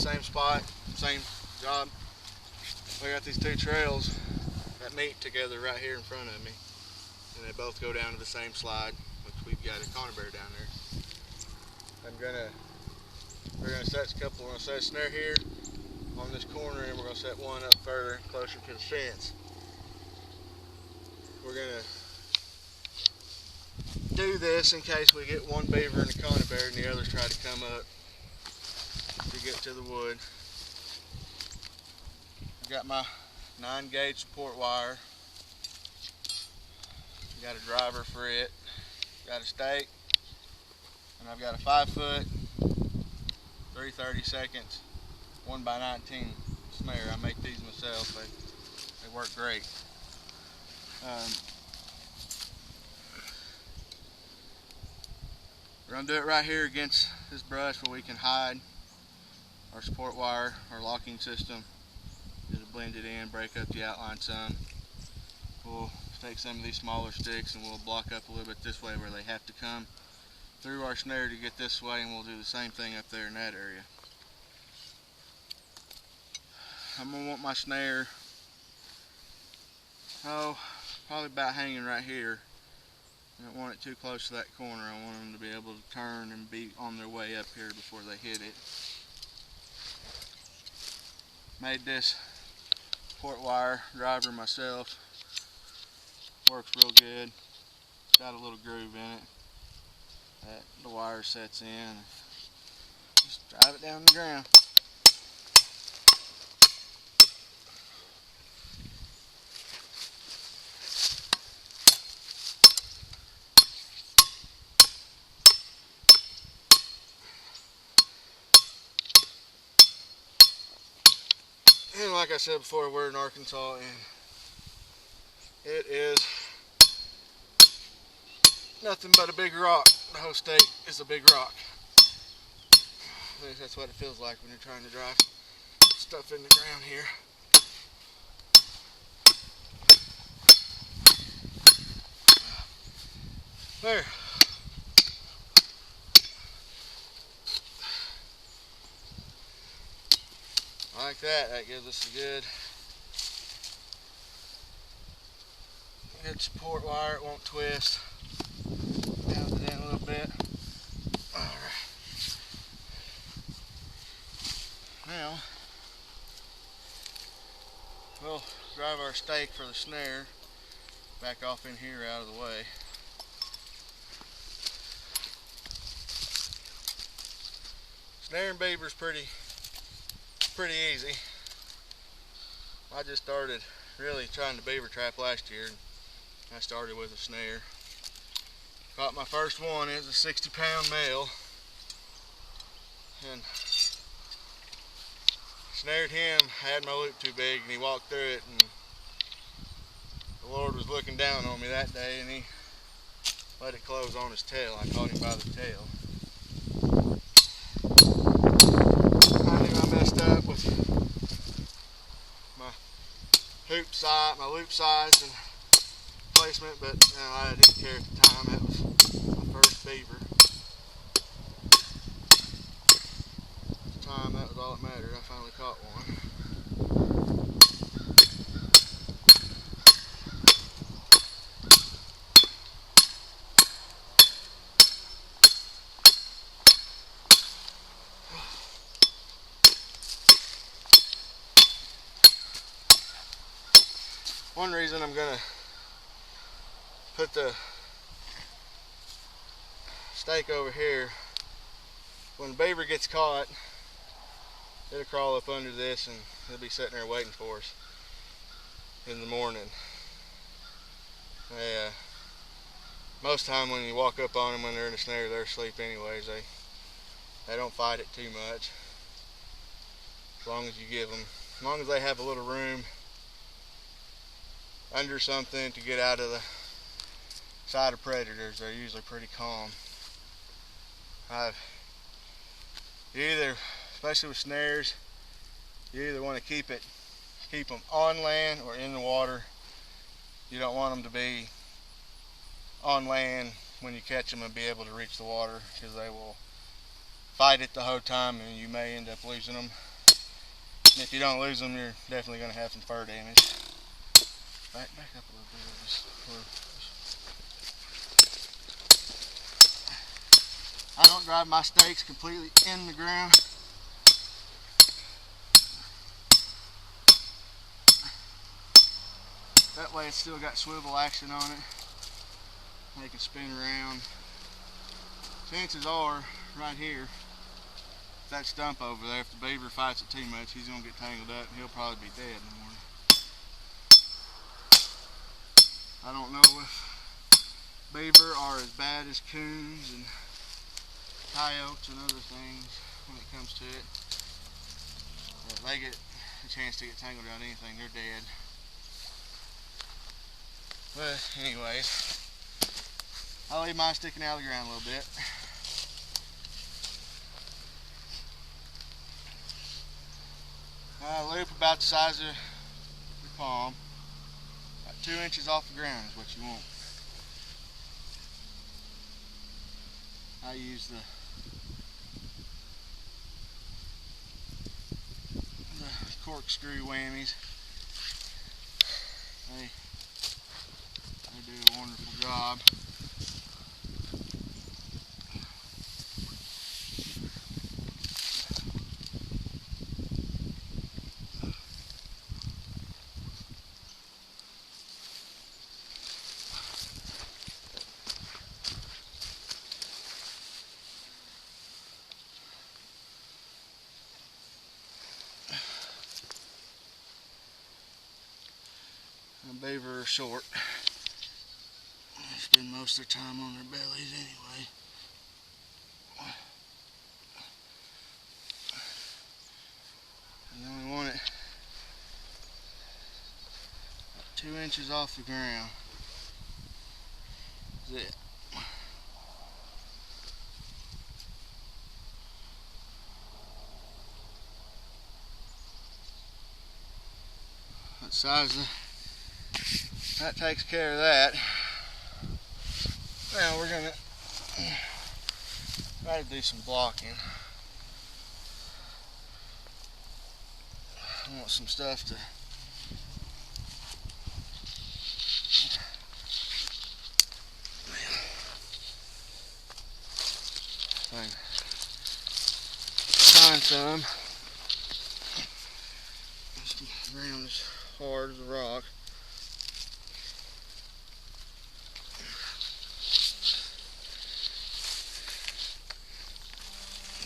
same spot, same job. I got these two trails that meet together right here in front of me, and they both go down to the same slide, which we've got a conibear down there. We're gonna set a couple. We're gonna set a snare here on this corner, and we're gonna set one up further, closer to the fence. We're gonna do this in case we get one beaver and a conibear, and the others try to come up to get to the wood. I've got my 9-gauge support wire. Got a driver for it. Got a stake, and I've got a 5-foot, 3/32 1x19 snare. I make these myself. They work great. We're gonna do it right here against this brush where we can hide our support wire, our locking system. It'll blend it in, break up the outline some. We'll take some of these smaller sticks and we'll block up a little bit this way where they have to come through our snare to get this way, and we'll do the same thing up there in that area. I'm gonna want my snare, probably about hanging right here. I don't want it too close to that corner. I want them to be able to turn and be on their way up here before they hit it. Made this port wire driver myself. Works real good. Got a little groove in it that the wire sets in. Just drive it down the ground. And like I said before, we're in Arkansas, and it is nothing but a big rock. The whole state is a big rock. At least that's what it feels like when you're trying to drive stuff in the ground here. There. Like that. That gives us a good support wire. It won't twist. Pound it in a little bit. Alright. Now we'll drive our stake for the snare back off in here out of the way. Snaring beaver's pretty easy. I just started really trying to beaver trap last year, and I started with a snare. Caught my first one. It was a 60-pound male, and snared him. I had my loop too big, and he walked through it, and the Lord was looking down on me that day, and he let it close on his tail. I caught him by the tail. I knew I messed up with my hoop size, my loop size and placement, but I didn't care at the time. That was my first beaver. At the time, that was all that mattered. I finally caught one. One reason I'm gonna put the stake over here, when the beaver gets caught, it'll crawl up under this and it'll be sitting there waiting for us in the morning. Most time when you walk up on them when they're in the snare, they're asleep anyways. They don't fight it too much, as long as you give them, as long as they have a little room under something to get out of the sight of predators. They're usually pretty calm. Especially with snares, you either want to keep them on land or in the water. You don't want them to be on land when you catch them and be able to reach the water, because they will fight it the whole time, and you may end up losing them. And if you don't lose them, you're definitely going to have some fur damage. Back up a little bit. I don't drive my stakes completely in the ground. That way it's still got swivel action on it. They can spin around. Chances are, right here, that stump over there, if the beaver fights it too much, he's going to get tangled up and he'll probably be dead in the morning. I don't know if beaver are as bad as coons and coyotes and other things when it comes to it. If they get a chance to get tangled around anything, they're dead. But anyways, I'll leave mine sticking out of the ground a little bit. Loop about the size of your palm. About 2 inches off the ground is what you want. I use the corkscrew whammies. They do a wonderful job. Beaver are short. They spend most of their time on their bellies anyway. You only want it 2 inches off the ground. That's it. That size of that takes care of that. Now we're gonna try to do some blocking. I want some stuff to find some. The ground is hard as a rock.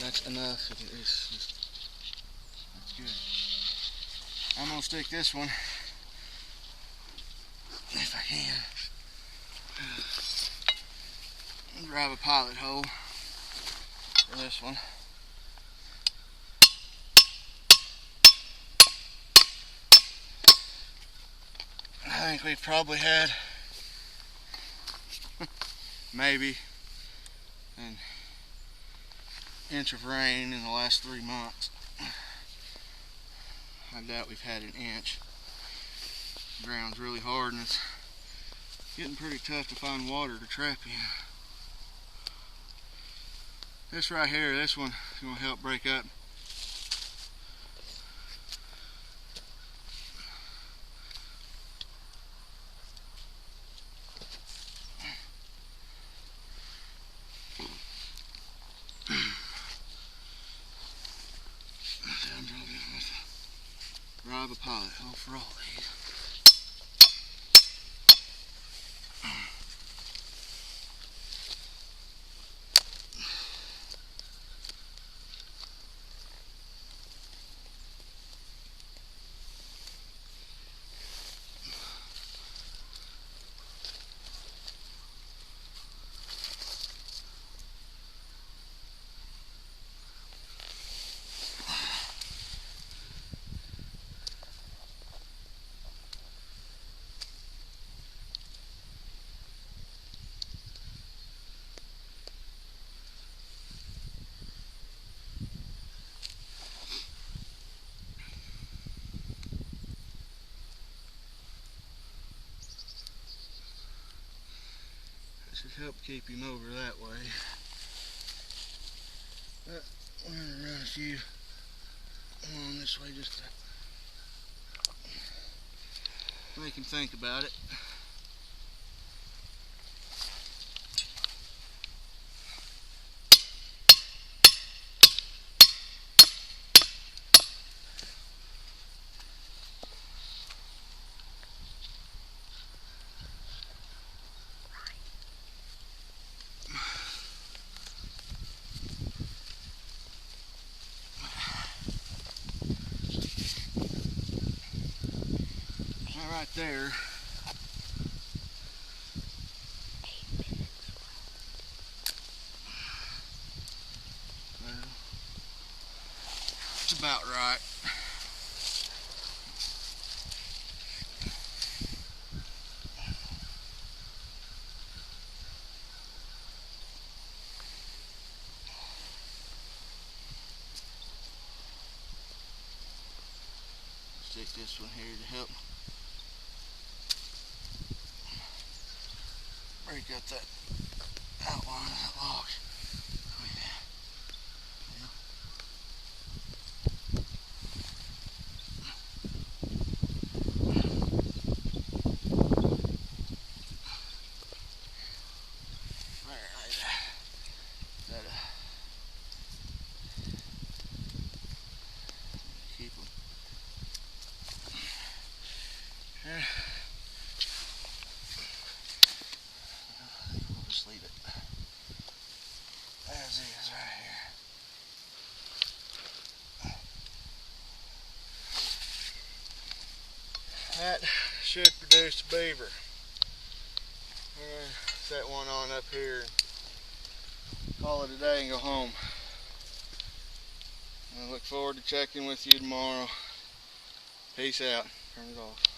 That's enough. That's good. I'm gonna stick this one, if I can, and drive a pilot hole for this one. I think we've probably had maybe an inch of rain in the last 3 months. I doubt we've had an inch. The ground's really hard and it's getting pretty tough to find water to trap in. This right here, this one is going to help break up drive a pilot hole for all these. Should help keep him over that way. few along this way just to make him think about it. Right there. Well, it's about right. Stick this one here to help break up that outline of that log. Oh yeah. Keep them. We'll just leave it as is right here. That should produce a beaver. Set one on up here and call it a day and go home. I look forward to checking with you tomorrow. Peace out. Turn it off.